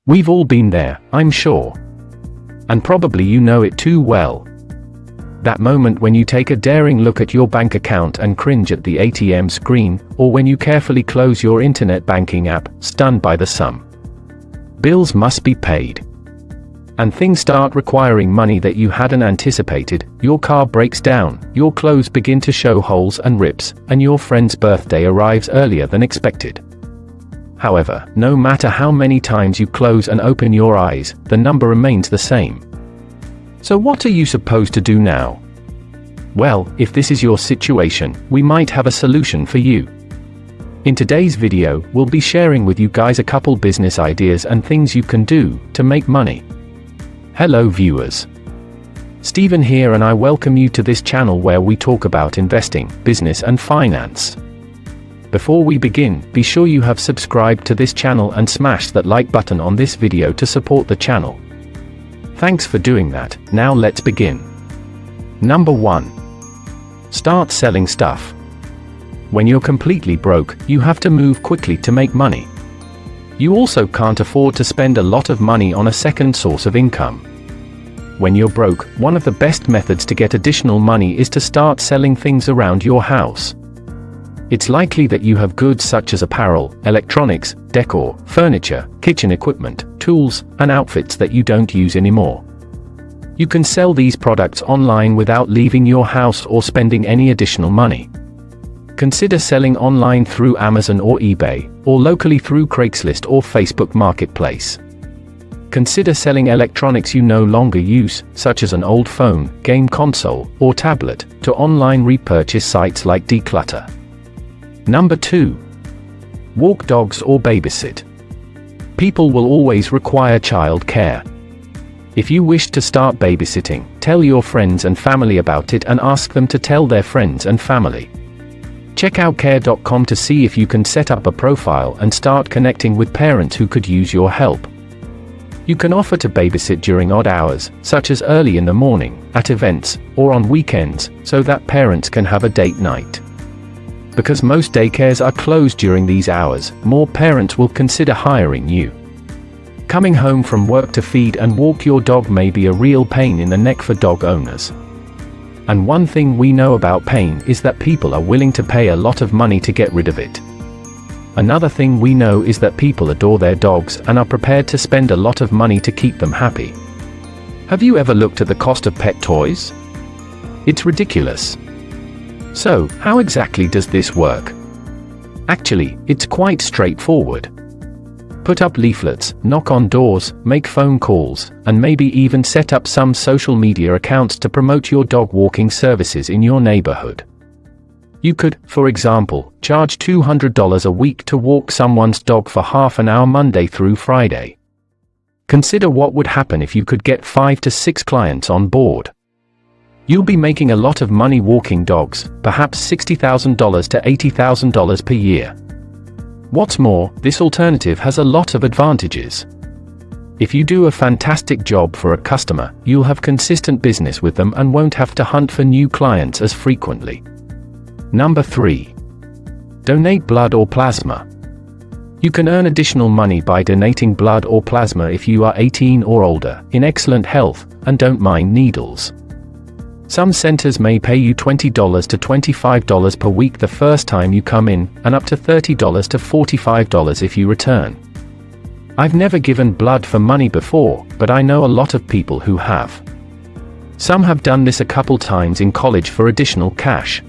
We've all been there, I'm sure. And probably you know it too well. That moment when you take a daring look at your bank account and cringe at the ATM screen, or when you carefully close your internet banking app, stunned by the sum. Bills must be paid. And things start requiring money that you hadn't anticipated, your car breaks down, your clothes begin to show holes and rips, and your friend's birthday arrives earlier than expected. However, no matter how many times you close and open your eyes, the number remains the same. So what are you supposed to do now? Well, if this is your situation, we might have a solution for you. In today's video, we'll be sharing with you guys a couple business ideas and things you can do to make money. Hello viewers. Steven here, and I welcome you to this channel where we talk about investing, business and finance. Before we begin, be sure you have subscribed to this channel and smash that like button on this video to support the channel. Thanks for doing that. Now let's begin. Number 1. Start selling stuff. When you're completely broke, you have to move quickly to make money. You also can't afford to spend a lot of money on a second source of income. When you're broke, one of the best methods to get additional money is to start selling things around your house. It's likely that you have goods such as apparel, electronics, decor, furniture, kitchen equipment, tools, and outfits that you don't use anymore. You can sell these products online without leaving your house or spending any additional money. Consider selling online through Amazon or eBay, or locally through Craigslist or Facebook Marketplace. Consider selling electronics you no longer use, such as an old phone, game console, or tablet, to online repurchase sites like Declutter. Number 2. Walk dogs or babysit. People will always require child care. If you wish to start babysitting, tell your friends and family about it and ask them to tell their friends and family. Check out care.com to see if you can set up a profile and start connecting with parents who could use your help. You can offer to babysit during odd hours, such as early in the morning, at events, or on weekends, so that parents can have a date night. Because most daycares are closed during these hours, more parents will consider hiring you. Coming home from work to feed and walk your dog may be a real pain in the neck for dog owners. And one thing we know about pain is that people are willing to pay a lot of money to get rid of it. Another thing we know is that people adore their dogs and are prepared to spend a lot of money to keep them happy. Have you ever looked at the cost of pet toys? It's ridiculous. So, how exactly does this work? Actually, it's quite straightforward. Put up leaflets, knock on doors, make phone calls, and maybe even set up some social media accounts to promote your dog walking services in your neighborhood. You could, for example, charge $200 a week to walk someone's dog for half an hour Monday through Friday. Consider what would happen if you could get 5 to 6 clients on board. You'll be making a lot of money walking dogs, perhaps $60,000 to $80,000 per year. What's more, this alternative has a lot of advantages. If you do a fantastic job for a customer, you'll have consistent business with them and won't have to hunt for new clients as frequently. Number 3. Donate blood or plasma. You can earn additional money by donating blood or plasma if you are 18 or older, in excellent health, and don't mind needles. Some centers may pay you $20 to $25 per week the first time you come in, and up to $30 to $45 if you return. I've never given blood for money before, but I know a lot of people who have. Some have done this a couple times in college for additional cash.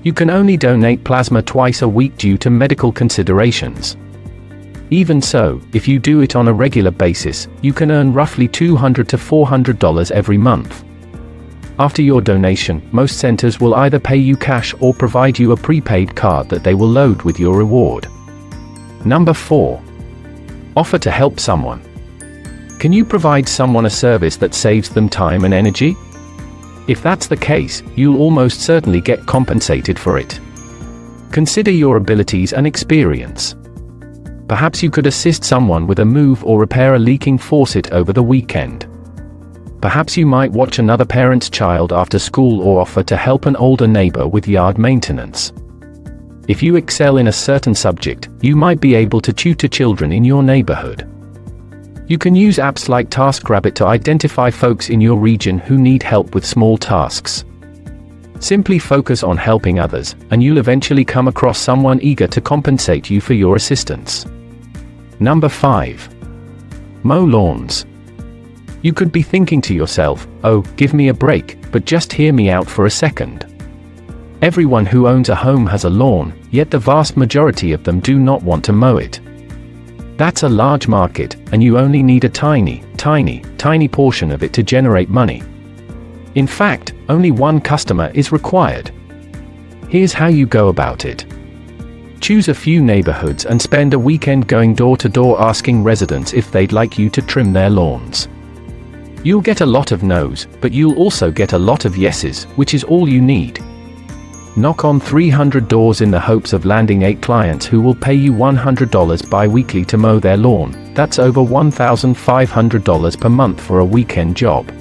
You can only donate plasma twice a week due to medical considerations. Even so, if you do it on a regular basis, you can earn roughly $200 to $400 every month. After your donation, most centers will either pay you cash or provide you a prepaid card that they will load with your reward. Number 4. Offer to help someone. Can you provide someone a service that saves them time and energy? If that's the case, you'll almost certainly get compensated for it. Consider your abilities and experience. Perhaps you could assist someone with a move or repair a leaking faucet over the weekend. Perhaps you might watch another parent's child after school or offer to help an older neighbor with yard maintenance. If you excel in a certain subject, you might be able to tutor children in your neighborhood. You can use apps like TaskRabbit to identify folks in your region who need help with small tasks. Simply focus on helping others, and you'll eventually come across someone eager to compensate you for your assistance. Number 5. Mow lawns. You could be thinking to yourself, oh, give me a break, but just hear me out for a second. Everyone who owns a home has a lawn, yet the vast majority of them do not want to mow it. That's a large market, and you only need a tiny portion of it to generate money. In fact, only one customer is required. Here's how you go about it. Choose a few neighborhoods and spend a weekend going door to door asking residents if they'd like you to trim their lawns. You'll get a lot of no's, but you'll also get a lot of yeses, which is all you need. Knock on 300 doors in the hopes of landing 8 clients who will pay you $100 bi-weekly to mow their lawn. That's over $1,500 per month for a weekend job.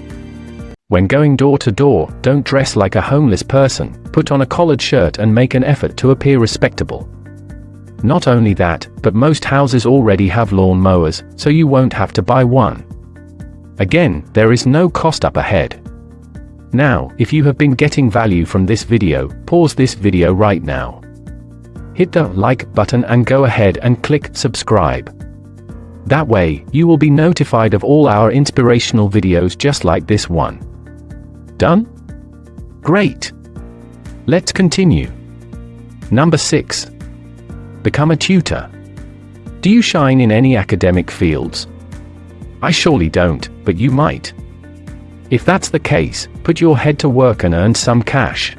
When going door to door, don't dress like a homeless person, put on a collared shirt and make an effort to appear respectable. Not only that, but most houses already have lawn mowers, so you won't have to buy one. Again, there is no cost up ahead. Now, if you have been getting value from this video, pause this video right now. Hit the like button and go ahead and click subscribe. That way, you will be notified of all our inspirational videos just like this one. Done? Great! Let's continue. Number 6. Become a tutor. Do you shine in any academic fields? I surely don't, but you might. If that's the case, put your head to work and earn some cash.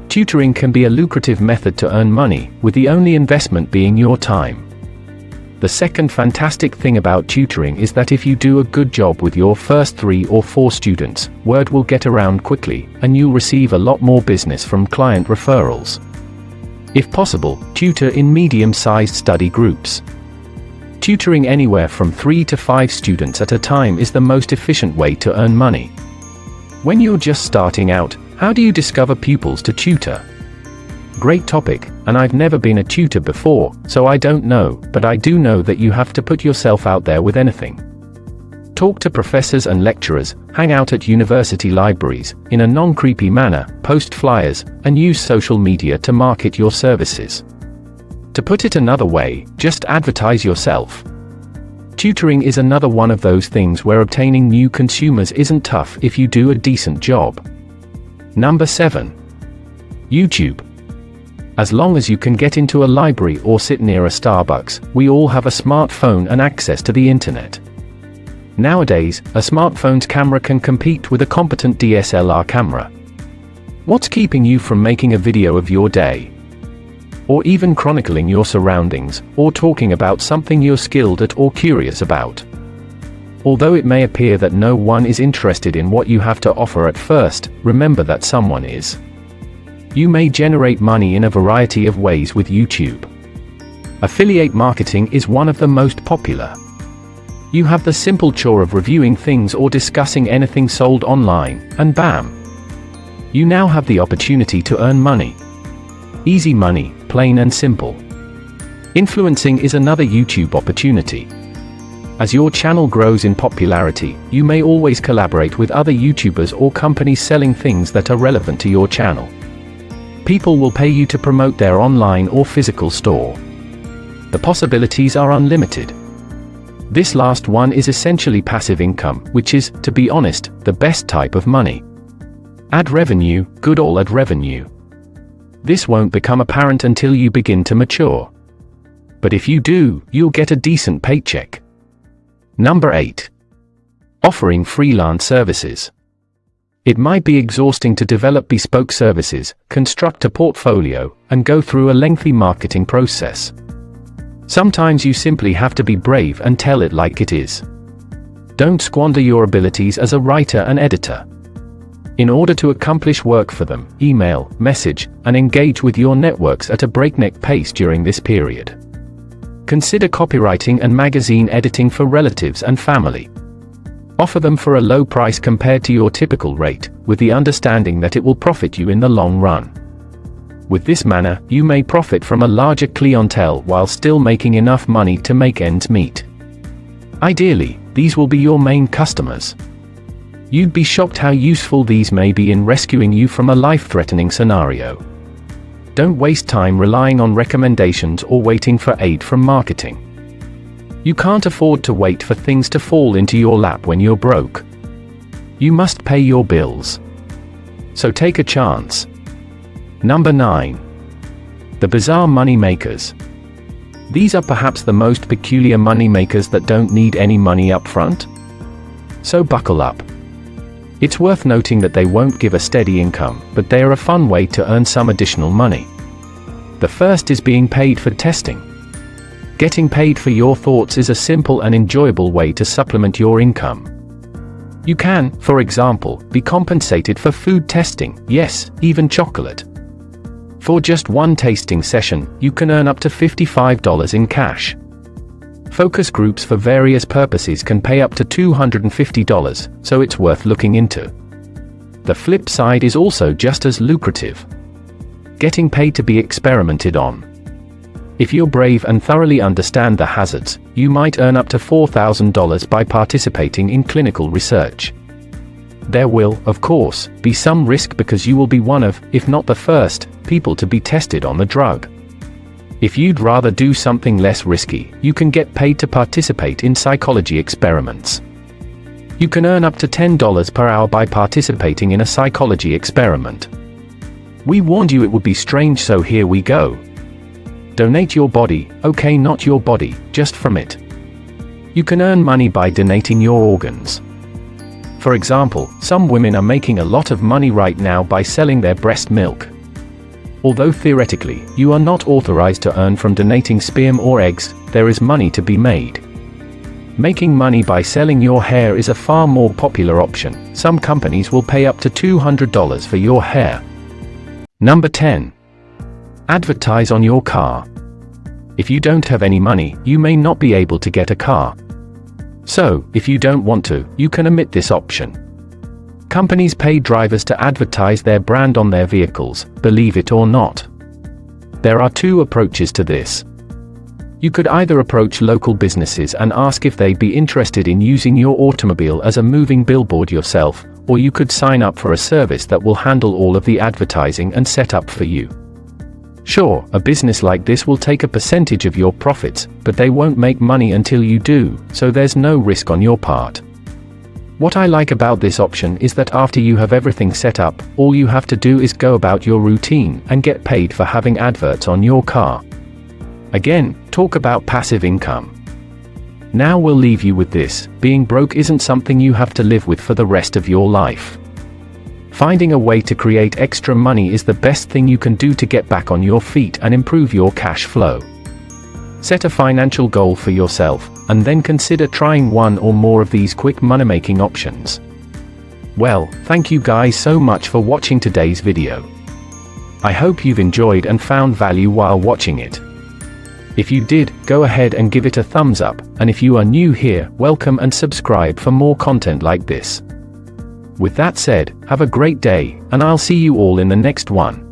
Tutoring can be a lucrative method to earn money, with the only investment being your time. The second fantastic thing about tutoring is that if you do a good job with your first 3 or 4 students, word will get around quickly, and you'll receive a lot more business from client referrals. If possible, tutor in medium-sized study groups. Tutoring anywhere from 3 to 5 students at a time is the most efficient way to earn money. When you're just starting out, how do you discover pupils to tutor? Great topic, and I've never been a tutor before, so I don't know, but I do know that you have to put yourself out there with anything. Talk to professors and lecturers, hang out at university libraries, in a non-creepy manner, post flyers, and use social media to market your services. To put it another way, just advertise yourself. Tutoring is another one of those things where obtaining new consumers isn't tough if you do a decent job. Number 7. YouTube. As long as you can get into a library or sit near a Starbucks, we all have a smartphone and access to the internet. Nowadays, a smartphone's camera can compete with a competent DSLR camera. What's keeping you from making a video of your day? Or even chronicling your surroundings, or talking about something you're skilled at or curious about? Although it may appear that no one is interested in what you have to offer at first, remember that someone is. You may generate money in a variety of ways with YouTube. Affiliate marketing is one of the most popular. You have the simple chore of reviewing things or discussing anything sold online, and bam! You now have the opportunity to earn money. Easy money, plain and simple. Influencing is another YouTube opportunity. As your channel grows in popularity, you may always collaborate with other YouTubers or companies selling things that are relevant to your channel. People will pay you to promote their online or physical store. The possibilities are unlimited. This last one is essentially passive income, which is, to be honest, the best type of money. Ad revenue, good old ad revenue. This won't become apparent until you begin to mature. But if you do, you'll get a decent paycheck. Number 8. Offering freelance services. It might be exhausting to develop bespoke services, construct a portfolio, and go through a lengthy marketing process. Sometimes you simply have to be brave and tell it like it is. Don't squander your abilities as a writer and editor. In order to accomplish work for them, email, message, and engage with your networks at a breakneck pace during this period. Consider copywriting and magazine editing for relatives and family. Offer them for a low price compared to your typical rate, with the understanding that it will profit you in the long run. With this manner, you may profit from a larger clientele while still making enough money to make ends meet. Ideally, these will be your main customers. You'd be shocked how useful these may be in rescuing you from a life-threatening scenario. Don't waste time relying on recommendations or waiting for aid from marketing. You can't afford to wait for things to fall into your lap when you're broke. You must pay your bills. So take a chance. Number 9. The bizarre money makers. These are perhaps the most peculiar money makers that don't need any money up front. So buckle up. It's worth noting that they won't give a steady income, but they are a fun way to earn some additional money. The first is being paid for testing. Getting paid for your thoughts is a simple and enjoyable way to supplement your income. You can, for example, be compensated for food testing, yes, even chocolate. For just one tasting session, you can earn up to $55 in cash. Focus groups for various purposes can pay up to $250, so it's worth looking into. The flip side is also just as lucrative. Getting paid to be experimented on. If you're brave and thoroughly understand the hazards, you might earn up to $4,000 by participating in clinical research. There will, of course, be some risk because you will be one of, if not the first, people to be tested on the drug. If you'd rather do something less risky, you can get paid to participate in psychology experiments. You can earn up to $10 per hour by participating in a psychology experiment. We warned you it would be strange, so here we go. Donate your body, okay, not your body, just from it. You can earn money by donating your organs. For example, some women are making a lot of money right now by selling their breast milk. Although theoretically, you are not authorized to earn from donating sperm or eggs, there is money to be made. Making money by selling your hair is a far more popular option. Some companies will pay up to $200 for your hair. Number 10. Advertise on your car. If you don't have any money, you may not be able to get a car. So, if you don't want to, you can omit this option. Companies pay drivers to advertise their brand on their vehicles, believe it or not. There are two approaches to this. You could either approach local businesses and ask if they'd be interested in using your automobile as a moving billboard yourself, or you could sign up for a service that will handle all of the advertising and set up for you. Sure, a business like this will take a percentage of your profits, but they won't make money until you do, so there's no risk on your part. What I like about this option is that after you have everything set up, all you have to do is go about your routine and get paid for having adverts on your car. Again, talk about passive income. Now we'll leave you with this: being broke isn't something you have to live with for the rest of your life. Finding a way to create extra money is the best thing you can do to get back on your feet and improve your cash flow. Set a financial goal for yourself, and then consider trying one or more of these quick money-making options. Well, thank you guys so much for watching today's video. I hope you've enjoyed and found value while watching it. If you did, go ahead and give it a thumbs up, and if you are new here, welcome and subscribe for more content like this. With that said, have a great day, and I'll see you all in the next one.